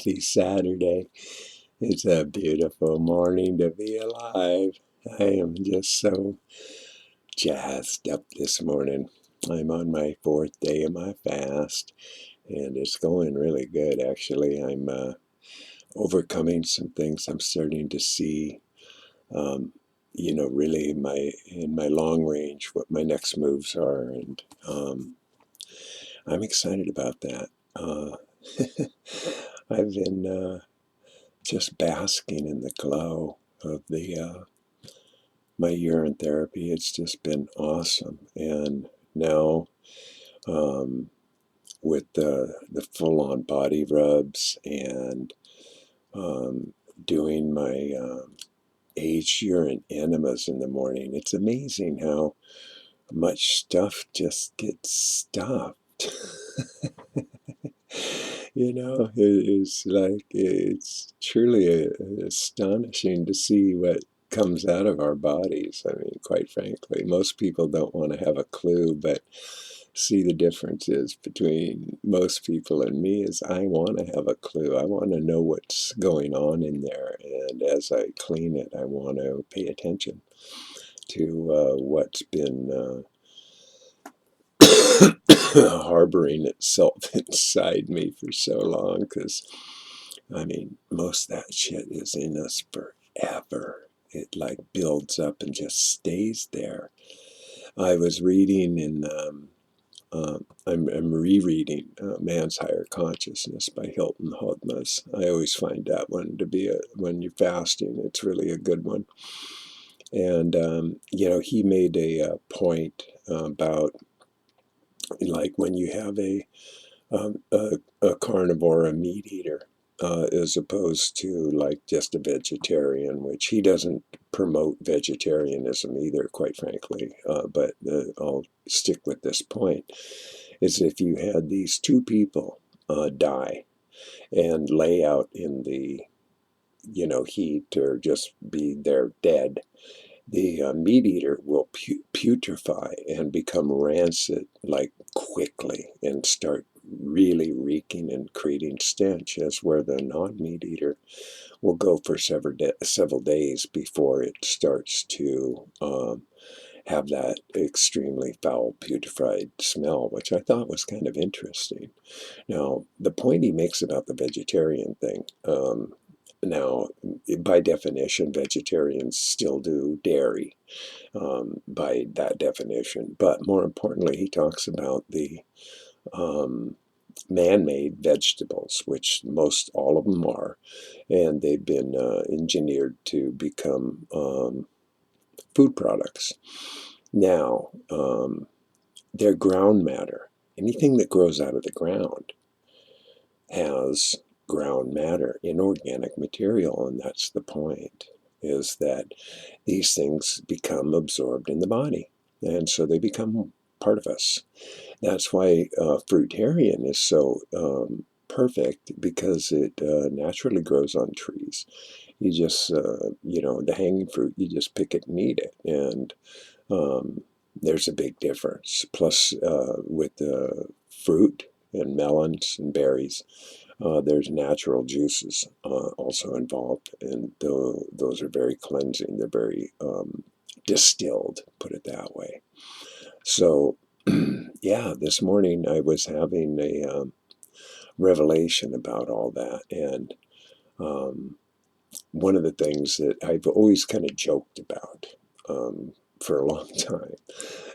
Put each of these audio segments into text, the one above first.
Happy Saturday. It's a beautiful morning to be alive. I am just so jazzed up this morning. I'm on my 4th day of my fast, and it's going really good, actually. I'm overcoming some things. I'm starting to see, um, really in my long range, what my next moves are, and I'm excited about that. I've been just basking in the glow of the my urine therapy. It's just been awesome, and now um, with the full-on body rubs and um, doing my aged urine enemas in the morning, it's amazing how much stuff just gets stuffed. It's truly astonishing to see what comes out of our bodies. I mean, quite frankly, most people don't want to have a clue, but see, the differences between most people and me is I want to have a clue. I want to know what's going on in there, and as I clean it, I want to pay attention to what's been harboring itself inside me for so long, because I mean, most of that shit is in us forever. It like builds up and just stays there. I was reading I'm rereading Man's Higher Consciousness by Hilton Hodmas. I always find that one to be when you're fasting, it's really a good one. And, he made a point about like when you have a carnivore, a meat eater, as opposed to like just a vegetarian, which he doesn't promote vegetarianism either, quite frankly. But I'll stick with this point, is if you had these two people die and lay out in the, heat or just be there dead, the meat eater will putrefy and become rancid like quickly and start really reeking and creating stench, as where the non-meat eater will go for several days before it starts to have that extremely foul putrefied smell, which I thought was kind of interesting. Now, the point he makes about the vegetarian thing, now, by definition, vegetarians still do dairy, by that definition. But more importantly, he talks about the um, man-made vegetables, which most all of them are, and they've been engineered to become food products. Now, they're ground matter. Anything that grows out of the ground has ground matter, inorganic material, and that's the point, is that these things become absorbed in the body, and so they become part of us. That's why fruitarian is so perfect, because it naturally grows on trees. You just, the hanging fruit, you just pick it and eat it, and there's a big difference. Plus, with fruit and melons and berries, there's natural juices also involved, and those are very cleansing. They're very distilled, put it that way. So, yeah, this morning I was having a revelation about all that, and one of the things that I've always kind of joked about for a long time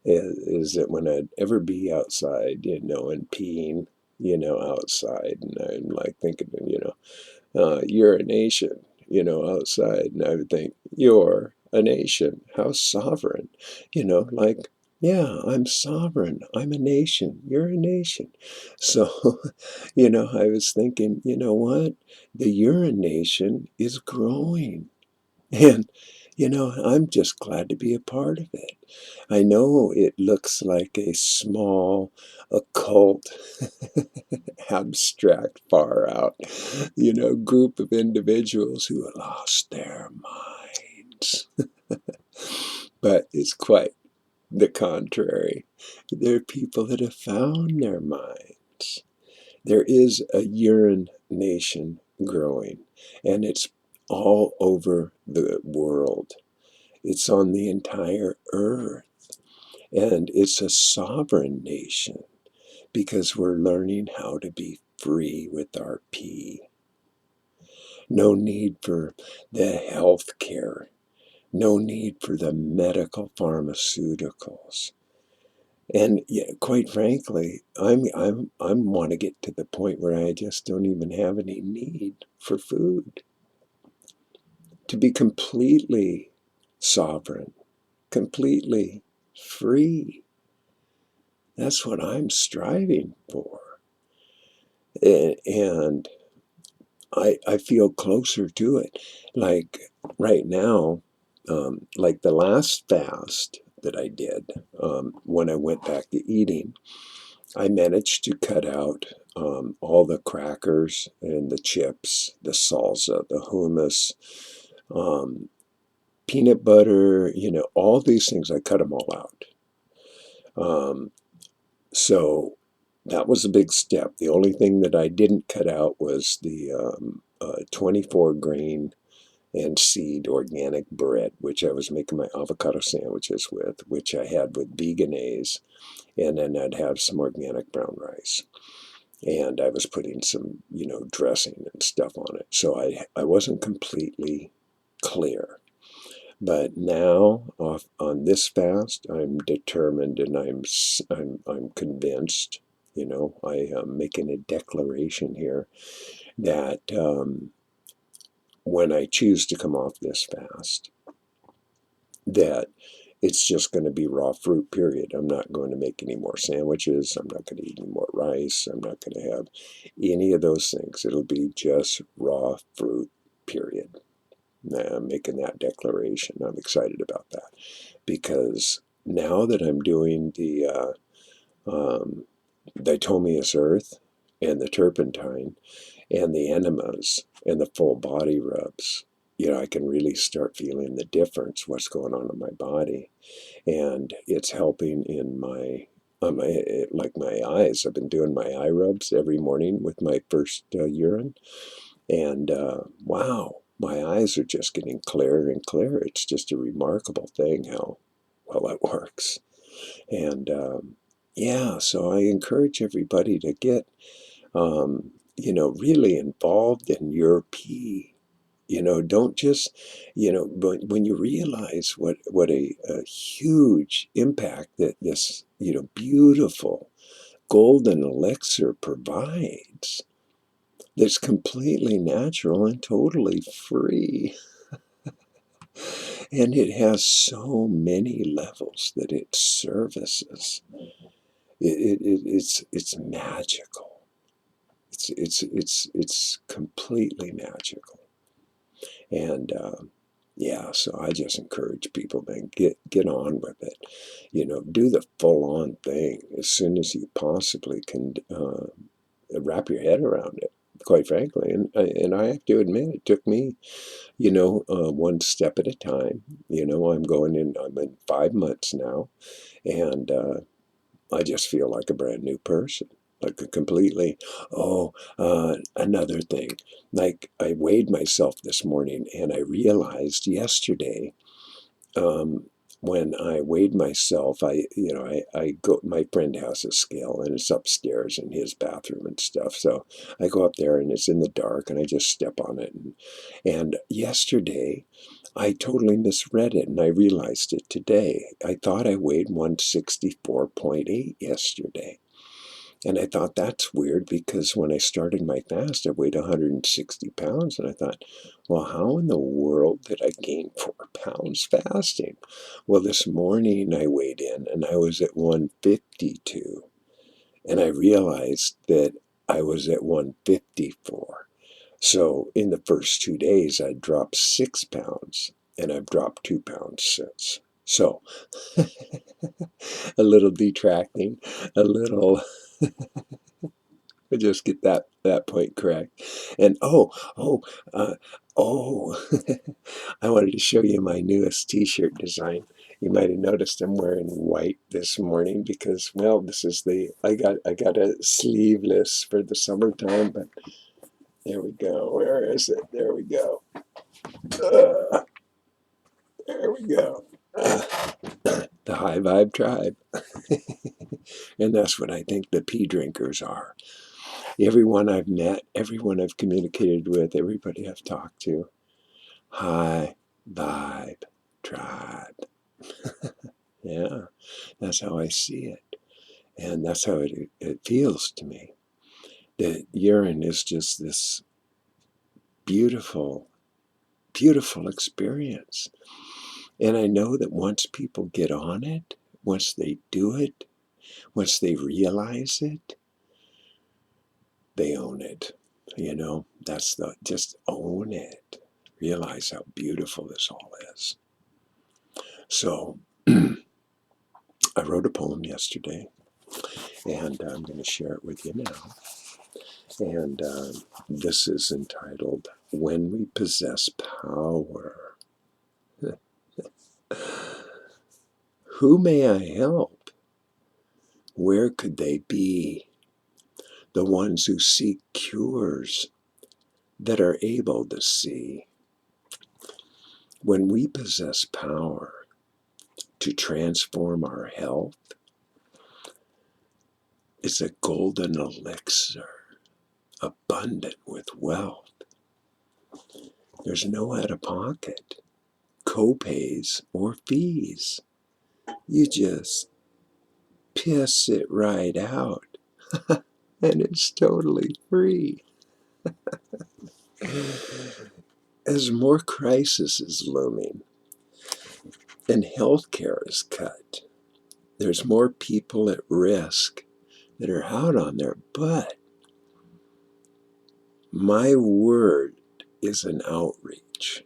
is that when I'd ever be outside, and peeing, outside, and I'm like thinking, urination, outside, and I would think, you're a nation, how sovereign, like, yeah, I'm sovereign, I'm a nation, you're a nation. So, I was thinking, you know what? The urination is growing. And, I'm just glad to be a part of it. I know it looks like a small, occult, abstract, far out, group of individuals who have lost their minds. But it's quite the contrary. They're people that have found their minds. There is a urine nation growing, and it's all over the world. It's on the entire earth, and it's a sovereign nation because we're learning how to be free with our pee. No need for the health care. No need for the medical pharmaceuticals. And yeah, quite frankly, I'm want to get to the point where I just don't even have any need for food. To be completely sovereign, completely free. That's what I'm striving for. And I feel closer to it. Like right now, like the last fast that I did, when I went back to eating, I managed to cut out all the crackers and the chips, the salsa, the hummus, um, peanut butter, all these things. I cut them all out. Um, so that was a big step. The only thing that I didn't cut out was the 24 grain and seed organic bread, which I was making my avocado sandwiches with, which I had with veganaise, and then I'd have some organic brown rice. And I was putting some, dressing and stuff on it. So I wasn't completely clear. But now, on this fast, I'm determined, and I'm convinced. I am making a declaration here that when I choose to come off this fast, that it's just going to be raw fruit, period. I'm not going to make any more sandwiches. I'm not going to eat any more rice. I'm not going to have any of those things. It'll be just raw fruit, period. I'm making that declaration. I'm excited about that because now that I'm doing the diatomeous earth and the turpentine and the enemas and the full body rubs, I can really start feeling the difference, what's going on in my body. And it's helping in like my eyes. I've been doing my eye rubs every morning with my first urine, and wow, my eyes are just getting clearer and clearer. It's just a remarkable thing how well it works. And yeah, so I encourage everybody to get really involved in your pee. Don't just, when you realize what a huge impact that this, beautiful golden elixir provides, that's completely natural and totally free. And it has so many levels that it services. It's magical. It's completely magical. And yeah, so I just encourage people, man, get on with it. Do the full on thing as soon as you possibly can wrap your head around it. Quite frankly, and I have to admit, it took me, one step at a time. I'm in 5 months now, and I just feel like a brand new person, like a completely. Oh, another thing, like I weighed myself this morning, and I realized yesterday, um, when I weighed myself, I go. My friend has a scale, and it's upstairs in his bathroom and stuff. So I go up there, and it's in the dark, and I just step on it. And yesterday, I totally misread it, and I realized it today. I thought I weighed 164.8 yesterday. And I thought that's weird because when I started my fast, I weighed 160 pounds. And I thought, well, how in the world did I gain 4 pounds fasting? Well, this morning I weighed in and I was at 152. And I realized that I was at 154. So in the first 2 days, I dropped 6 pounds, and I've dropped 2 pounds since. So a little detracting, a little. I just get that point correct. And uh, oh, I wanted to show you my newest T-shirt design. You might have noticed I'm wearing white this morning because, well, this is I got a sleeveless for the summertime, but There we go. Where is it? There we go. Uh, there we go. The high vibe tribe. And that's what I think the pee drinkers are. Everyone I've met, everyone I've communicated with, everybody I've talked to, high vibe tribe. Yeah, that's how I see it. And that's how it feels to me. That urine is just this beautiful, beautiful experience. And I know that once people get on it, once they do it, once they realize it, they own it. You know, that's the, just own it. Realize how beautiful this all is. So I wrote a poem yesterday, and I'm going to share it with you now. And this is entitled, When We Possess Power. Who may I help? Where could they be? The ones who seek cures that are able to see. When we possess power to transform our health, it's a golden elixir, abundant with wealth. There's no out-of-pocket, co-pays, or fees. You just piss it right out, and it's totally free. As more crisis is looming and healthcare is cut, there's more people at risk that are out on their butt. My word is an outreach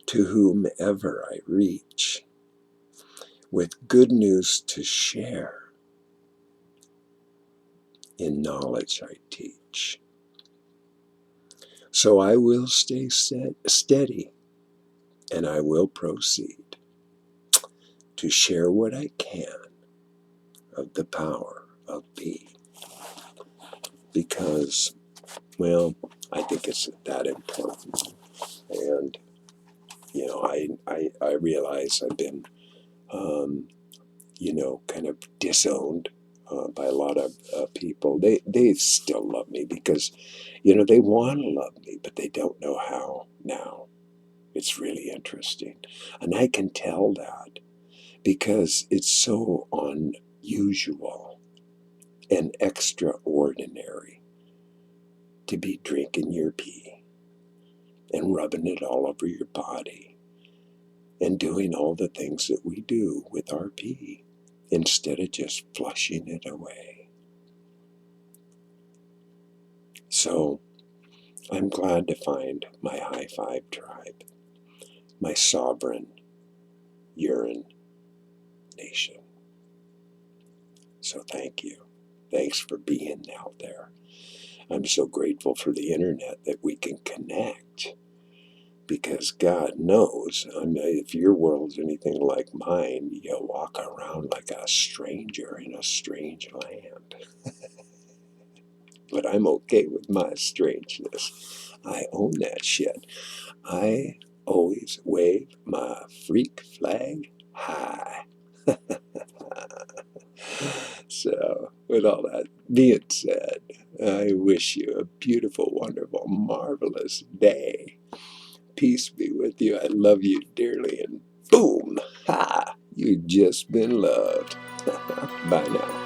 to whomever I reach with good news to share in knowledge I teach. So I will stay steady, and I will proceed to share what I can of the power of be. Because, well, I think it's that important. And, you know, I realize I've been, kind of disowned by a lot of people. They still love me because, they want to love me, but they don't know how now. It's really interesting. And I can tell that because it's so unusual and extraordinary to be drinking your pee and rubbing it all over your body and doing all the things that we do with our pee instead of just flushing it away. So I'm glad to find my high five tribe, my sovereign Urine Nation. So thank you. Thanks for being out there. I'm so grateful for the internet that we can connect, because God knows, if your world's anything like mine, you'll walk around like a stranger in a strange land. But I'm okay with my strangeness. I own that shit. I always wave my freak flag high. So, with all that being said, I wish you a beautiful, wonderful, marvelous day. Peace be with you. I love you dearly. And boom! Ha! You've just been loved. Bye now.